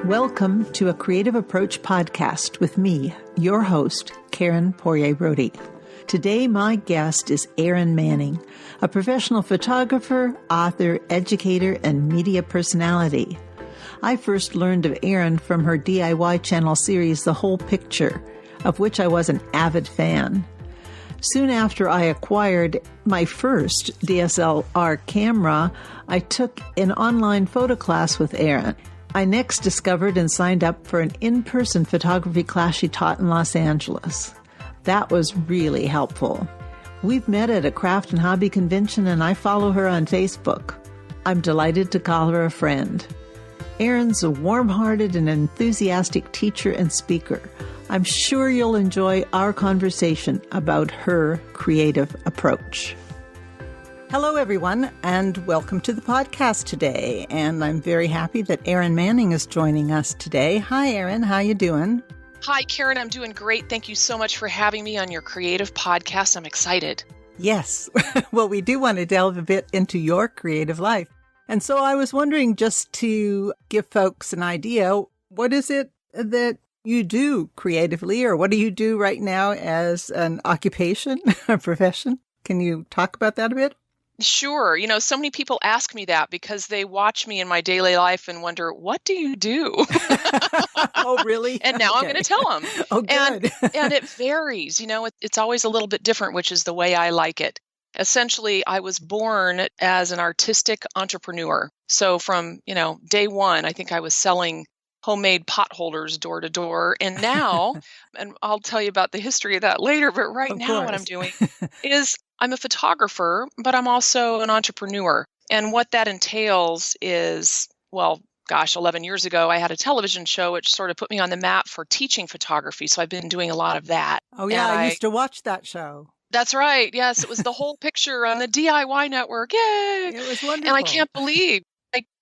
Welcome to a Creative Approach podcast with me, your host, Karen Poirier-Brode. Today, my guest is Erin Manning, a professional photographer, author, educator, and media personality. I first learned of Erin from her DIY channel series, The Whole Picture, of which I was an avid fan. Soon after I acquired my first DSLR camera, I took an online photo class with Erin. I next discovered and signed up for an in-person photography class she taught in Los Angeles. That was really helpful. We've met at a craft and hobby convention, and I follow her on Facebook. I'm delighted to call her a friend. Erin's a warm-hearted and enthusiastic teacher and speaker. I'm sure you'll enjoy our conversation about her creative approach. Hello, everyone, and welcome to the podcast today. And I'm very happy that Erin Manning is joining us today. Hi, Erin. How you doing? Hi, Karen. I'm doing great. Thank you so much for having me on your creative podcast. I'm excited. Yes. Well, we do want to delve a bit into your creative life. And so I was wondering, just to give folks an idea, what is it that you do creatively, or what do you do right now as an occupation, a profession? Can you talk about that a bit? Sure. So many people ask me that because they watch me in my daily life and wonder, what do you do? Oh, really? And now I'm going to tell them. Oh, good. And it varies. It's always a little bit different, which is the way I like it. Essentially, I was born as an artistic entrepreneur. So from, day one, I think I was selling homemade pot holders door to door. And now, and I'll tell you about the history of that later, but right now what I'm doing is I'm a photographer, but I'm also an entrepreneur. And what that entails is, 11 years ago, I had a television show which sort of put me on the map for teaching photography. So I've been doing a lot of that. Oh, yeah. I used to watch that show. That's right. Yes. It was The Whole Picture on the DIY network. Yay. It was wonderful. And I can't believe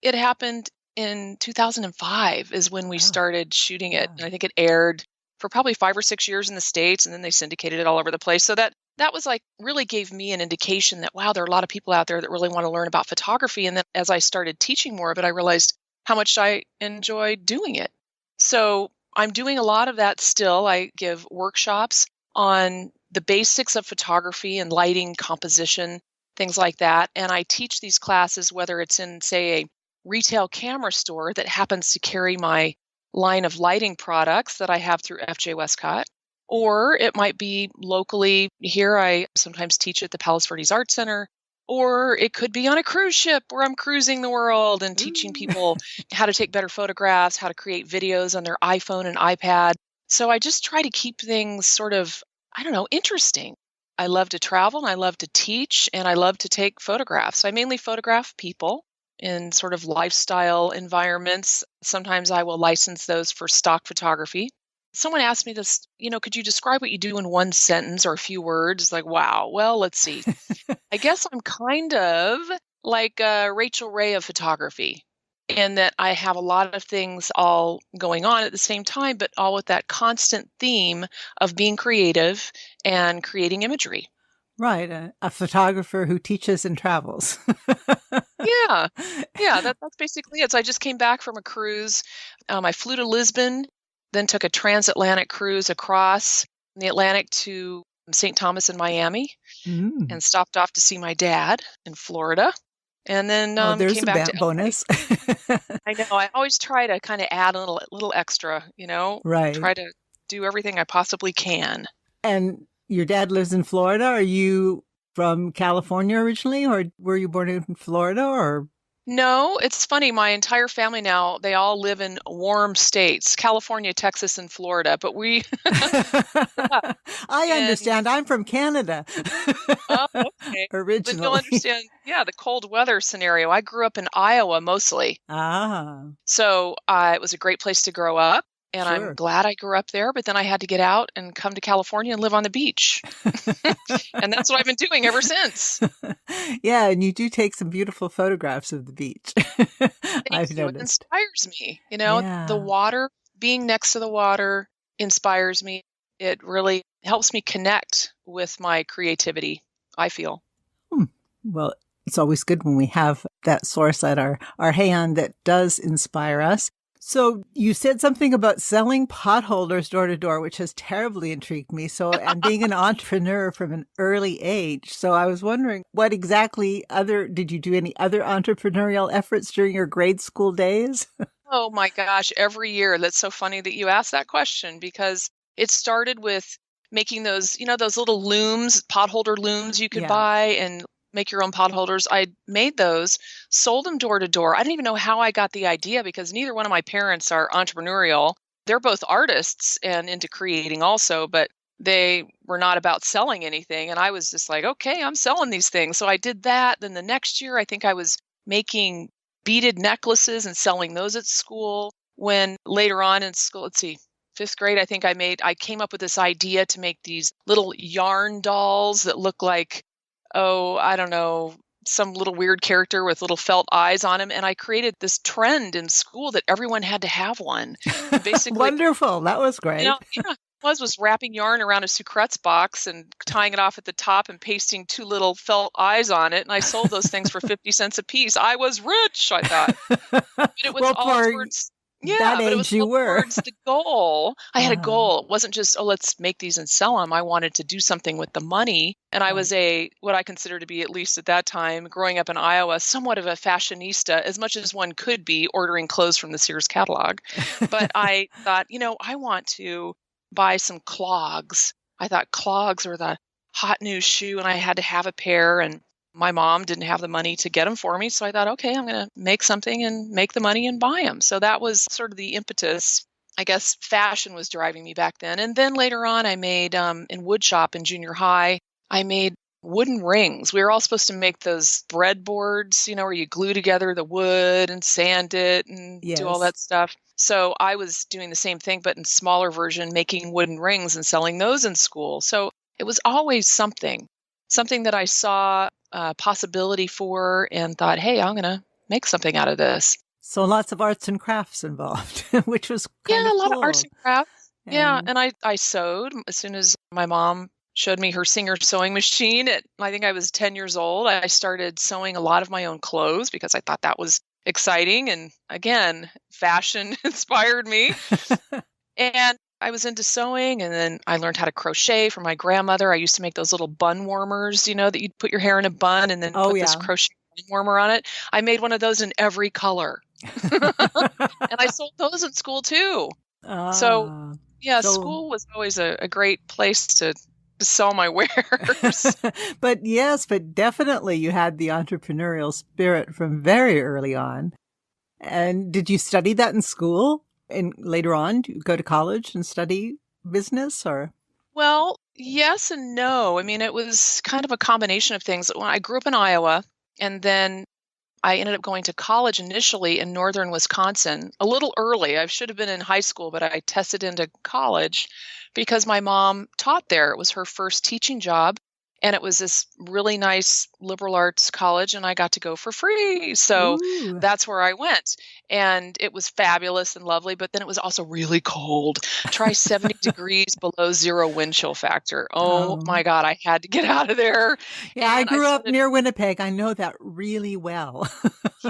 it happened in 2005 is when we started shooting it. And I think it aired for probably 5 or 6 years in the States, and then they syndicated it all over the place. So that was really gave me an indication that, wow, there are a lot of people out there that really want to learn about photography. And then as I started teaching more of it, I realized how much I enjoyed doing it. So I'm doing a lot of that still. I give workshops on the basics of photography and lighting, composition, things like that. And I teach these classes, whether it's in, say, a retail camera store that happens to carry my line of lighting products that I have through FJ Westcott, or it might be locally here. I sometimes teach at the Palos Verdes Art Center, or it could be on a cruise ship where I'm cruising the world and teaching people how to take better photographs, how to create videos on their iPhone and iPad. So I just try to keep things sort of, interesting. I love to travel, and I love to teach, and I love to take photographs. I mainly photograph people in sort of lifestyle environments. Sometimes I will license those for stock photography. Someone asked me this, could you describe what you do in one sentence or a few words? Wow. Well, let's see. I guess I'm kind of like Rachel Ray of photography, in that I have a lot of things all going on at the same time, but all with that constant theme of being creative and creating imagery. Right. A photographer who teaches and travels. Yeah, that's basically it. So I just came back from a cruise. I flew to Lisbon, then took a transatlantic cruise across the Atlantic to St. Thomas and Miami, and stopped off to see my dad in Florida. And then there's came a back to bonus. I know. I always try to kind of add a little extra, Right. Try to do everything I possibly can. And your dad lives in Florida. Are you from California originally, or were you born in Florida, or? No, it's funny. My entire family now, they all live in warm states, California, Texas, and Florida. But we... I understand. I'm from Canada. Oh, okay. Originally. But you'll understand, the cold weather scenario. I grew up in Iowa mostly. Ah. So it was a great place to grow up. And Sure. I'm glad I grew up there, but then I had to get out and come to California and live on the beach. And that's what I've been doing ever since. Yeah, and you do take some beautiful photographs of the beach. I've It noticed. inspires me. Yeah. The water, being next to the water inspires me. It really helps me connect with my creativity, I feel. Well, it's always good when we have that source at our hand that does inspire us. So you said something about selling potholders door to door, which has terribly intrigued me. So, and being an entrepreneur from an early age. So I was wondering what exactly did you do any other entrepreneurial efforts during your grade school days? Oh my gosh, every year. That's so funny that you asked that question because it started with making those, those little looms, potholder looms you could Yeah. buy and make your own potholders. I made those, sold them door to door. I didn't even know how I got the idea because neither one of my parents are entrepreneurial. They're both artists and into creating also, but they were not about selling anything. And I was just like, okay, I'm selling these things. So I did that. Then the next year, I think I was making beaded necklaces and selling those at school. When later on in school, let's see, fifth grade, I came up with this idea to make these little yarn dolls that look like, oh, I don't know, some little weird character with little felt eyes on him. And I created this trend in school that everyone had to have one. And basically, Wonderful. That was great. yeah, was wrapping yarn around a Sucrets box and tying it off at the top and pasting two little felt eyes on it. And I sold those things for 50 cents a piece. I was rich, I thought. But it was Well, all for towards, that but it was age you all were. towards the goal. I had a Uh-huh. goal. It wasn't just, oh, let's make these and sell them. I wanted to do something with the money. And I was Right. what I consider to be, at least at that time, growing up in Iowa, somewhat of a fashionista, as much as one could be ordering clothes from the Sears catalog. But I thought, I want to buy some clogs. I thought clogs were the hot new shoe and I had to have a pair, and my mom didn't have the money to get them for me. So I thought, okay, I'm going to make something and make the money and buy them. So that was sort of the impetus. I guess fashion was driving me back then. And then later on, I made in wood shop in junior high, I made wooden rings. We were all supposed to make those breadboards, where you glue together the wood and sand it and do all Yes. that stuff. So I was doing the same thing, but in smaller version, making wooden rings and selling those in school. So it was always something that I saw a possibility for and thought, hey, I'm going to make something out of this. So lots of arts and crafts involved, which was kind Yeah, of a lot of arts cool. and crafts. Yeah, And and I sewed as soon as my mom showed me her Singer sewing machine at, I think I was 10 years old. I started sewing a lot of my own clothes because I thought that was exciting. And again, fashion inspired me. And I was into sewing, and then I learned how to crochet from my grandmother. I used to make those little bun warmers, that you'd put your hair in a bun and then oh, put this yeah. crochet bun warmer on it. I made one of those in every color. And I sold those at school too. So, Ah, yeah, so, school was always a great place to sell my wares. but definitely you had the entrepreneurial spirit from very early on. And did you study that in school? And later on, do you go to college and study business or? Well, yes and no. I mean, it was kind of a combination of things. When I grew up in Iowa, and then I ended up going to college initially in northern Wisconsin a little early. I should have been in high school, but I tested into college because my mom taught there. It was her first teaching job. And it was this really nice liberal arts college, and I got to go for free. So Ooh. that's where I went. And it was fabulous and lovely, but then it was also really cold. Try 70 degrees below zero wind chill factor. Oh my Um, God, I had to get out of there. yeah, I And I grew up started near Winnipeg. I know that really well.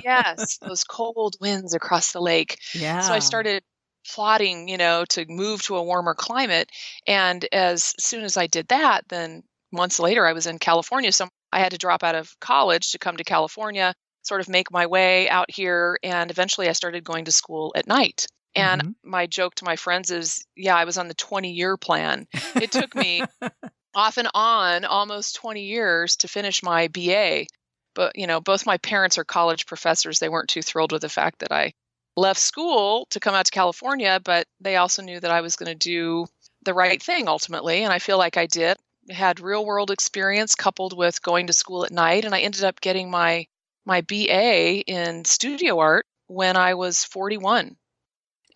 Yes, those cold winds across the lake. So I Yeah. started plotting, to move to a warmer climate. And as soon as I did that, then months later, I was in California. So I had to drop out of college to come to California, sort of make my way out here. And eventually I started going to school at night. And Hmm. my joke to my friends is, yeah, I was on the 20-year plan. It took me off and on almost 20 years to finish my BA. But, both my parents are college professors. They weren't too thrilled with the fact that I left school to come out to California, but they also knew that I was going to do the right thing ultimately. And I feel like I did. I had real world experience coupled with going to school at night. And I ended up getting my BA in studio art when I was 41.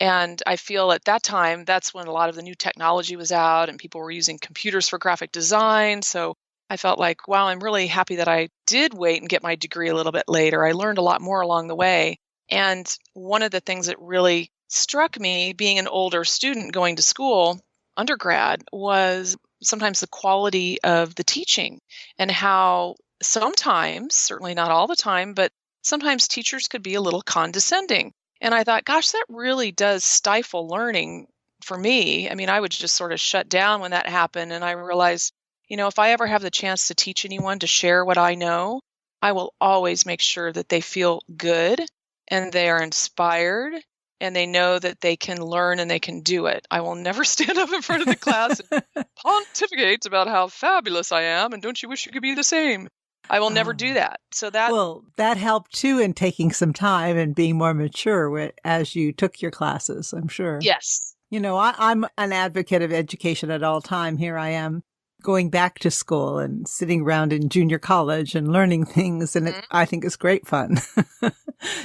And I feel at that time, that's when a lot of the new technology was out and people were using computers for graphic design. So I felt like, wow, I'm really happy that I did wait and get my degree a little bit later. I learned a lot more along the way. And one of the things that really struck me being an older student going to school, undergrad, was sometimes the quality of the teaching and how sometimes, certainly not all the time, but sometimes teachers could be a little condescending. And I thought, gosh, that really does stifle learning for me. I mean, I would just sort of shut down when that happened. And I realized, if I ever have the chance to teach anyone, to share what I know, I will always make sure that they feel good and they are inspired and they know that they can learn and they can do it. I will never stand up in front of the class and pontificate about how fabulous I am and don't you wish you could be the same. I will never do that. So that helped too in taking some time and being more mature as you took your classes, I'm sure. Yes. I'm an advocate of education at all time. Here I am going back to school and sitting around in junior college and learning things. And I think it's great fun.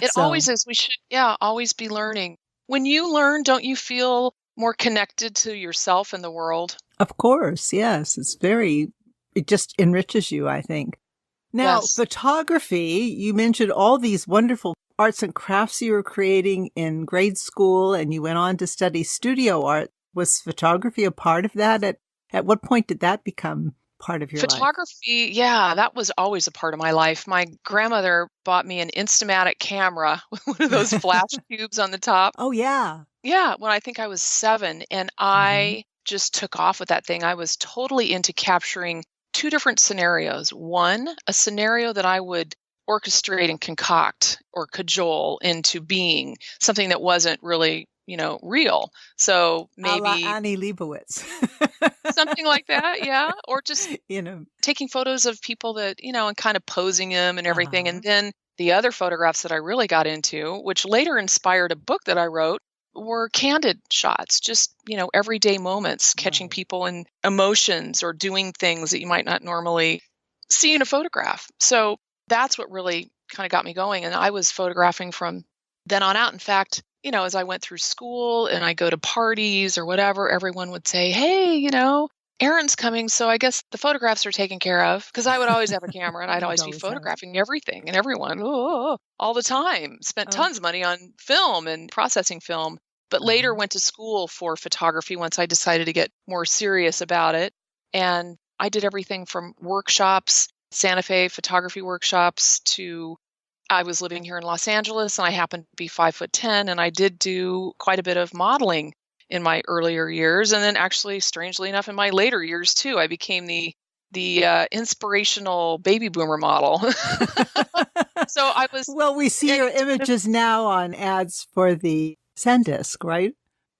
It always is. We should, always be learning. When you learn, don't you feel more connected to yourself and the world? Of course. Yes. It just enriches you, I think. Now, photography, you mentioned all these wonderful arts and crafts you were creating in grade school, and you went on to study studio art. Was photography a part of that? At what point did that become part of your life? Photography, that was always a part of my life. My grandmother bought me an Instamatic camera with one of those flash tubes on the top. Oh, yeah. Yeah, when I think I was 7, and I just took off with that thing. I was totally into capturing 2 different scenarios. One, a scenario that I would orchestrate and concoct or cajole into being something that wasn't really, real. So maybe a la Annie Leibovitz. something like that, yeah. Or just taking photos of people that, and kind of posing them and everything. And then the other photographs that I really got into, which later inspired a book that I wrote, were candid shots, just, everyday moments, catching people in emotions or doing things that you might not normally see in a photograph. So that's what really kind of got me going. And I was photographing from then on out. In fact, as I went through school and I go to parties or whatever, everyone would say, hey, Erin's coming, so I guess the photographs are taken care of. Because I would always have a camera and I'd always be photographing everything and everyone all the time. Spent tons of money on film and processing film. But later went to school for photography once I decided to get more serious about it. And I did everything from workshops, Santa Fe photography workshops, to I was living here in Los Angeles and I happened to be 5'10", and I did do quite a bit of modeling in my earlier years. And then actually, strangely enough, in my later years too, I became the inspirational baby boomer model. So I was... Well, we see your images now on ads for the SanDisk, right?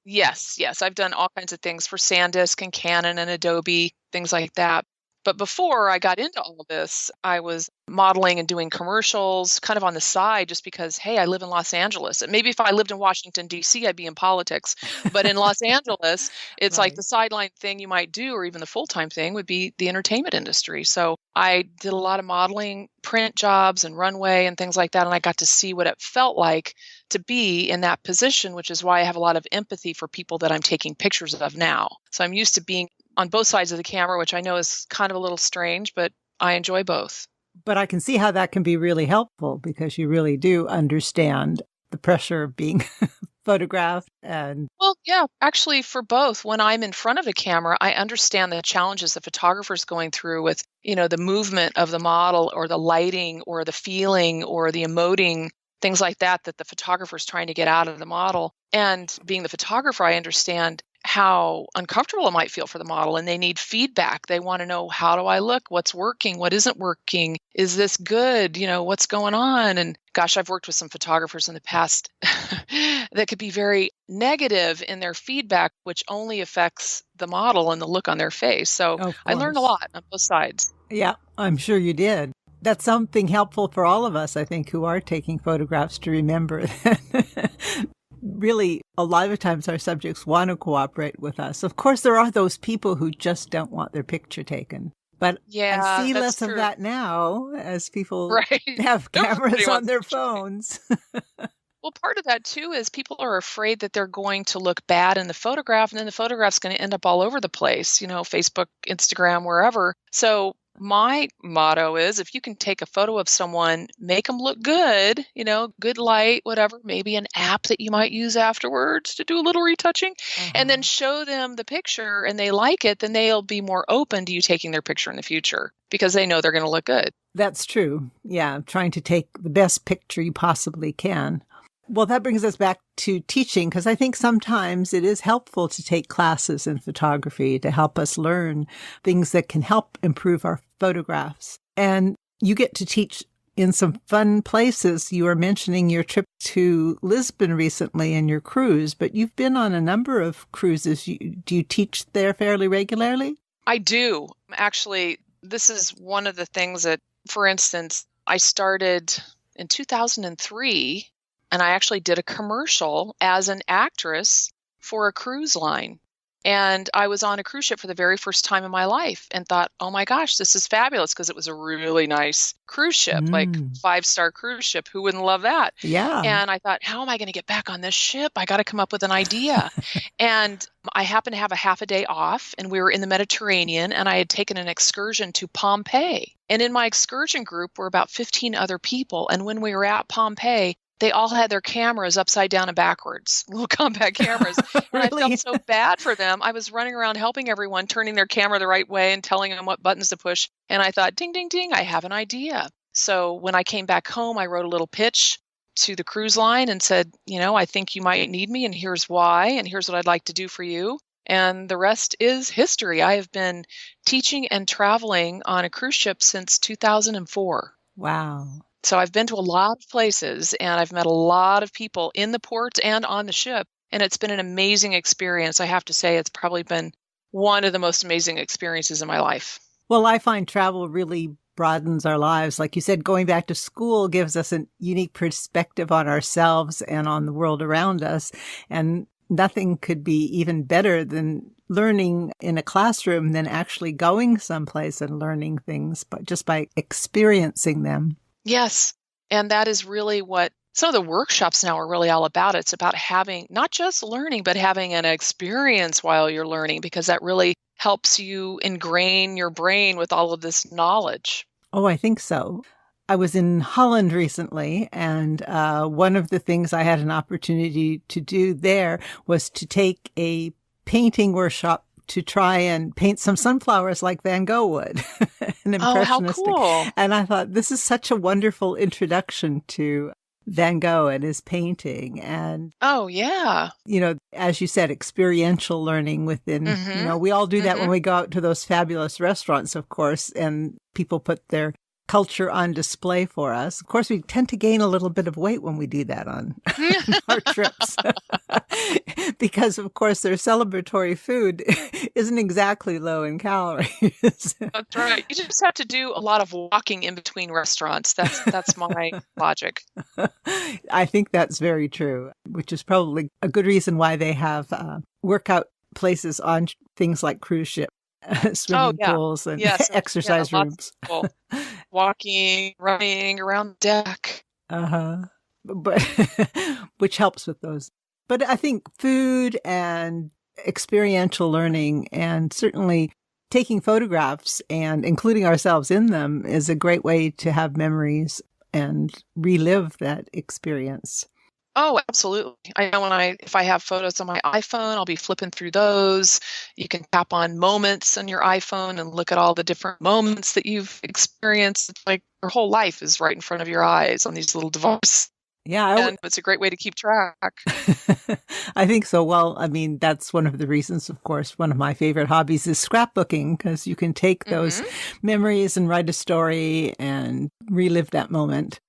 Yes. I've done all kinds of things for SanDisk and Canon and Adobe, things like that. But before I got into all of this, I was modeling and doing commercials kind of on the side just because, hey, I live in Los Angeles. And maybe if I lived in Washington, D.C., I'd be in politics. But in Los Angeles, it's like the sideline thing you might do, or even the full-time thing, would be the entertainment industry. So I did a lot of modeling, print jobs and runway and things like that. And I got to see what it felt like to be in that position, which is why I have a lot of empathy for people that I'm taking pictures of now. So I'm used to being on both sides of the camera, which I know is kind of a little strange, but I enjoy both. But I can see how that can be really helpful because you really do understand the pressure of being photographed. And well, yeah, actually for both, when I'm in front of a camera, I understand the challenges the photographer's going through with, the movement of the model or the lighting or the feeling or the emoting, things like that the photographer's trying to get out of the model. And being the photographer, I understand how uncomfortable it might feel for the model, and they need feedback. They want to know, how do I look? What's working? What isn't working? Is this good? What's going on? And gosh, I've worked with some photographers in the past that could be very negative in their feedback, which only affects the model and the look on their face. So I learned a lot on both sides. Yeah, I'm sure you did. That's something helpful for all of us, I think, who are taking photographs, to remember that really, a lot of times our subjects want to cooperate with us. Of course, there are those people who just don't want their picture taken. But I see less of that now as people have cameras on their phones. Well, part of that, too, is people are afraid that they're going to look bad in the photograph, and then the photograph's going to end up all over the place, Facebook, Instagram, wherever. So my motto is, if you can take a photo of someone, make them look good, good light, whatever, maybe an app that you might use afterwards to do a little retouching, and then show them the picture and they like it, then they'll be more open to you taking their picture in the future because they know they're going to look good. That's true. Yeah, trying to take the best picture you possibly can. Well, that brings us back to teaching, because I think sometimes it is helpful to take classes in photography to help us learn things that can help improve our photographs. And you get to teach in some fun places. You were mentioning your trip to Lisbon recently and your cruise, but you've been on a number of cruises. Do you teach there fairly regularly? I do. Actually, this is one of the things that, for instance, I started in 2003, and I actually did a commercial as an actress for a cruise line. And I was on a cruise ship for the very first time in my life and thought, oh my gosh, this is fabulous, because it was a really nice cruise ship, like 5-star cruise ship. Who wouldn't love that? Yeah. And I thought, how am I going to get back on this ship? I got to come up with an idea. And I happened to have a half a day off, and we were in the Mediterranean, and I had taken an excursion to Pompeii. And in my excursion group were about 15 other people. And when we were at Pompeii, they all had their cameras upside down and backwards, little compact cameras. And I felt so bad for them. I was running around helping everyone, turning their camera the right way and telling them what buttons to push. And I thought, ding, ding, ding, I have an idea. So when I came back home, I wrote a little pitch to the cruise line and said, I think you might need me, and here's why, and here's what I'd like to do for you. And the rest is history. I have been teaching and traveling on a cruise ship since 2004. Wow. So I've been to a lot of places, and I've met a lot of people in the ports and on the ship. And it's been an amazing experience. I have to say, it's probably been one of the most amazing experiences in my life. Well, I find travel really broadens our lives. Like you said, going back to school gives us a unique perspective on ourselves and on the world around us. And nothing could be even better than learning in a classroom than actually going someplace and learning things, but just by experiencing them. Yes. And that is really what some of the workshops now are really all about. It's about having not just learning, but having an experience while you're learning, because that really helps you ingrain your brain with all of this knowledge. Oh, I think so. I was in Holland recently, and one of the things I had an opportunity to do there was to take a painting workshop to try and paint some sunflowers like Van Gogh would. An impressionistic. Oh, how cool. And I thought, this is such a wonderful introduction to Van Gogh and his painting. And, oh, yeah. As you said, experiential learning within, we all do that when we go out to those fabulous restaurants, of course, and people put their culture on display for us. Of course, we tend to gain a little bit of weight when we do that on our trips because, of course, their celebratory food isn't exactly low in calories. That's right. You just have to do a lot of walking in between restaurants. That's my logic. I think that's very true, which is probably a good reason why they have workout places on things like cruise ships. Swimming pools and exercise rooms. Walking, running around the deck. But which helps with those. But I think food and experiential learning, and certainly taking photographs and including ourselves in them, is a great way to have memories and relive that experience. Oh, absolutely. I know if I have photos on my iPhone, I'll be flipping through those. You can tap on moments on your iPhone and look at all the different moments that you've experienced. It's like your whole life is right in front of your eyes on these little devices. Yeah. And it's a great way to keep track. I think so. Well, I mean, that's one of the reasons, of course, one of my favorite hobbies is scrapbooking, because you can take those memories and write a story and relive that moment.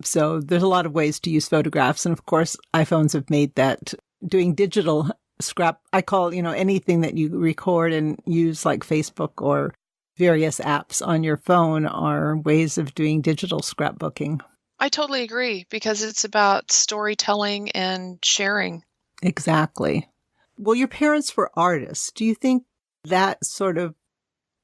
So there's a lot of ways to use photographs. And of course, iPhones have made that doing digital scrap. I call, anything that you record and use like Facebook or various apps on your phone are ways of doing digital scrapbooking. I totally agree, because it's about storytelling and sharing. Exactly. Well, your parents were artists. Do you think that sort of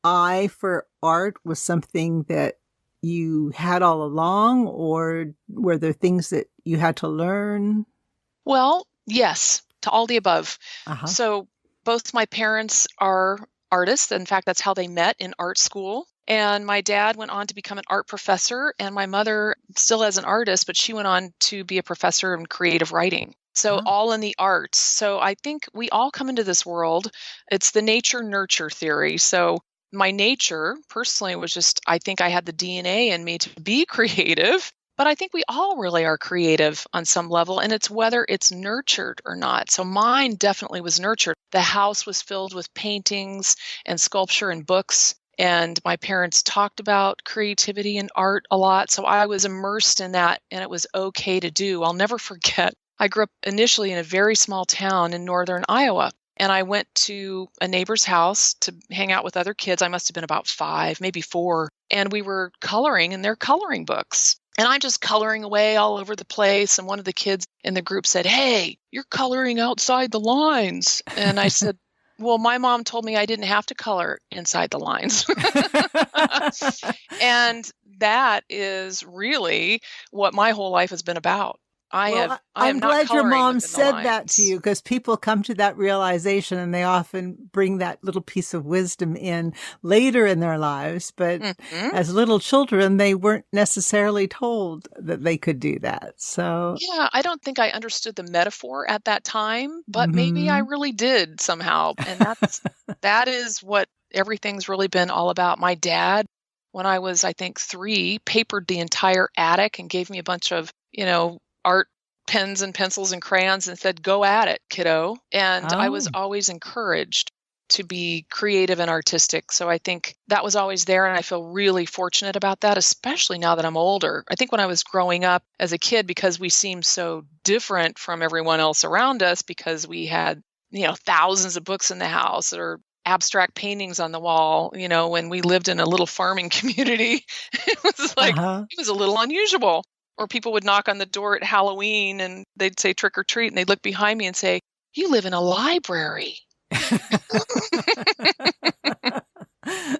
eye for art was something that you had all along, or were there things that you had to learn? Well, yes, to all the above. So both my parents are artists. In fact, that's how they met, in art school. And my dad went on to become an art professor, and my mother still as an artist, but she went on to be a professor in creative writing. So all in the arts. So I think we all come into this world. It's the nature-nurture theory. So my nature personally was just, I think I had the DNA in me to be creative. But I think we all really are creative on some level, and it's whether it's nurtured or not. So mine definitely was nurtured. The house was filled with paintings and sculpture and books, and my parents talked about creativity and art a lot. So I was immersed in that, and it was okay to do. I'll never forget. I grew up initially in a very small town in northern Iowa. And I went to a neighbor's house to hang out with other kids. I must have been about 5, maybe 4. And we were coloring in their coloring books. And I'm just coloring away all over the place. And one of the kids in the group said, "Hey, you're coloring outside the lines." And I said, "Well, my mom told me I didn't have to color inside the lines." And that is really what my whole life has been about. I'm glad your mom said that to you, because people come to that realization and they often bring that little piece of wisdom in later in their lives. But as little children, they weren't necessarily told that they could do that. So yeah, I don't think I understood the metaphor at that time, but maybe I really did somehow. And that is what everything's really been all about. My dad, when I was, I think, 3, papered the entire attic and gave me a bunch of, art pens and pencils and crayons and said, "Go at it, kiddo." And I was always encouraged to be creative and artistic. So I think that was always there. And I feel really fortunate about that, especially now that I'm older. I think when I was growing up as a kid, because we seemed so different from everyone else around us, because we had, thousands of books in the house or abstract paintings on the wall, when we lived in a little farming community, it was like, it was a little unusual. Or people would knock on the door at Halloween and they'd say trick or treat, and they'd look behind me and say, "You live in a library."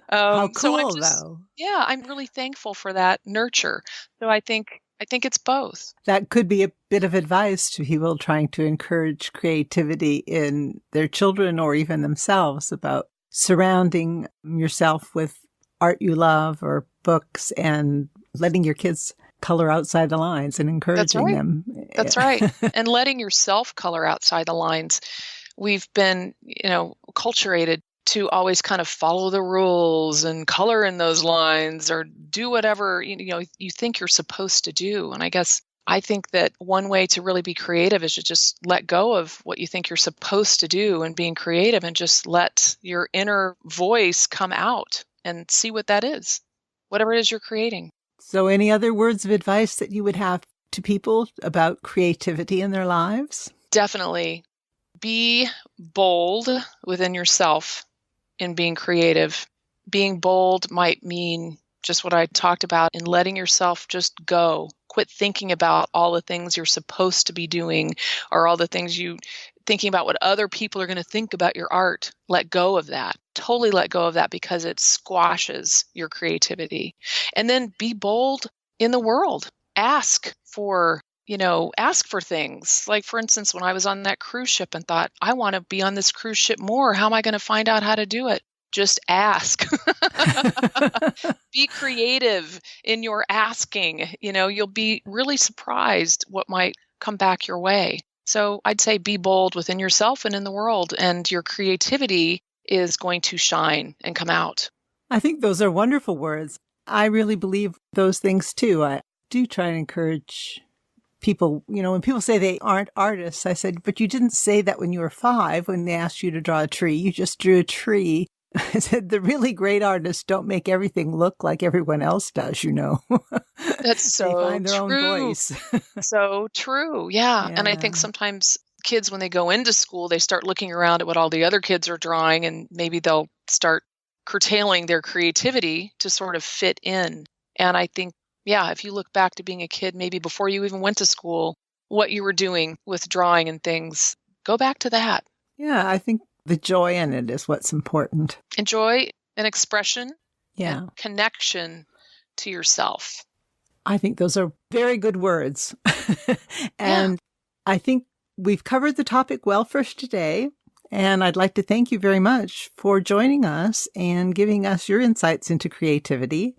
How cool, so though. Yeah, I'm really thankful for that nurture. So I think it's both. That could be a bit of advice to people trying to encourage creativity in their children or even themselves, about surrounding yourself with art you love or books and letting your kids color outside the lines and encouraging them. That's right. And letting yourself color outside the lines. We've been, acculturated to always kind of follow the rules and color in those lines or do whatever, you think you're supposed to do. And I think that one way to really be creative is to just let go of what you think you're supposed to do and being creative, and just let your inner voice come out and see what that is, whatever it is you're creating. So any other words of advice that you would have to people about creativity in their lives? Definitely. Be bold within yourself in being creative. Being bold might mean just what I talked about, in letting yourself just go. Quit thinking about all the things you're supposed to be doing, or all the things thinking about what other people are going to think about your art. Let go of that. Totally let go of that, because it squashes your creativity. And then be bold in the world. Ask for things. Like, for instance, when I was on that cruise ship and thought, I want to be on this cruise ship more. How am I going to find out how to do it? Just ask. Be creative in your asking. You'll be really surprised what might come back your way. So I'd say be bold within yourself and in the world, and your creativity is going to shine and come out. I think those are wonderful words. I really believe those things too. I do try and encourage people, when people say they aren't artists, I said, but you didn't say that when you were 5, when they asked you to draw a tree. You just drew a tree. I said, the really great artists don't make everything look like everyone else does, That's so they find their true. own voice. So true. Yeah. And I think sometimes kids, when they go into school, they start looking around at what all the other kids are drawing, and maybe they'll start curtailing their creativity to sort of fit in. And I think, if you look back to being a kid, maybe before you even went to school, what you were doing with drawing and things, go back to that. Yeah, I think the joy in it is what's important. Enjoy and expression and connection to yourself. I think those are very good words. And I think we've covered the topic well for today. And I'd like to thank you very much for joining us and giving us your insights into creativity.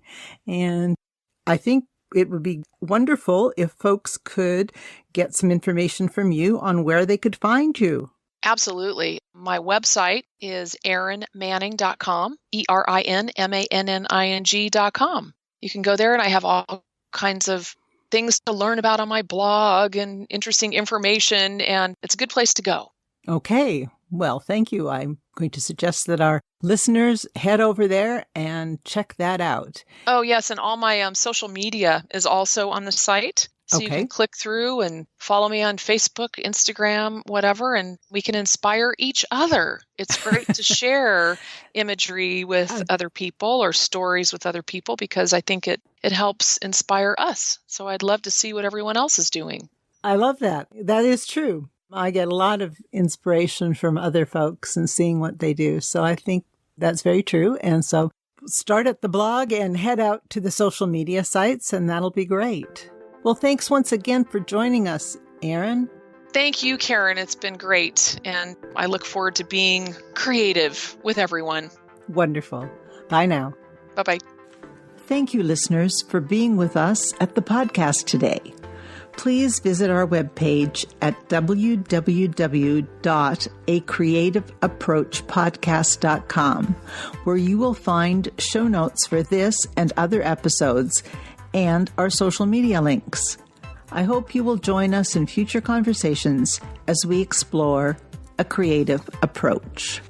And I think it would be wonderful if folks could get some information from you on where they could find you. Absolutely. My website is erinmanning.com, ERINMANNING.com. You can go there, and I have all kinds of things to learn about on my blog and interesting information, and it's a good place to go. Okay. Well, thank you. I'm going to suggest that our listeners head over there and check that out. Oh, yes. And all my social media is also on the site. So you can click through and follow me on Facebook, Instagram, whatever, and we can inspire each other. It's great to share imagery with other people or stories with other people because I think it helps inspire us. So I'd love to see what everyone else is doing. I love that. That is true. I get a lot of inspiration from other folks and seeing what they do. So I think that's very true. And so start at the blog and head out to the social media sites, and that'll be great. Well, thanks once again for joining us, Erin. Thank you, Karen. It's been great. And I look forward to being creative with everyone. Wonderful. Bye now. Bye-bye. Thank you, listeners, for being with us at the podcast today. Please visit our webpage at www.acreativeapproachpodcast.com, where you will find show notes for this and other episodes and our social media links. I hope you will join us in future conversations as we explore a creative approach.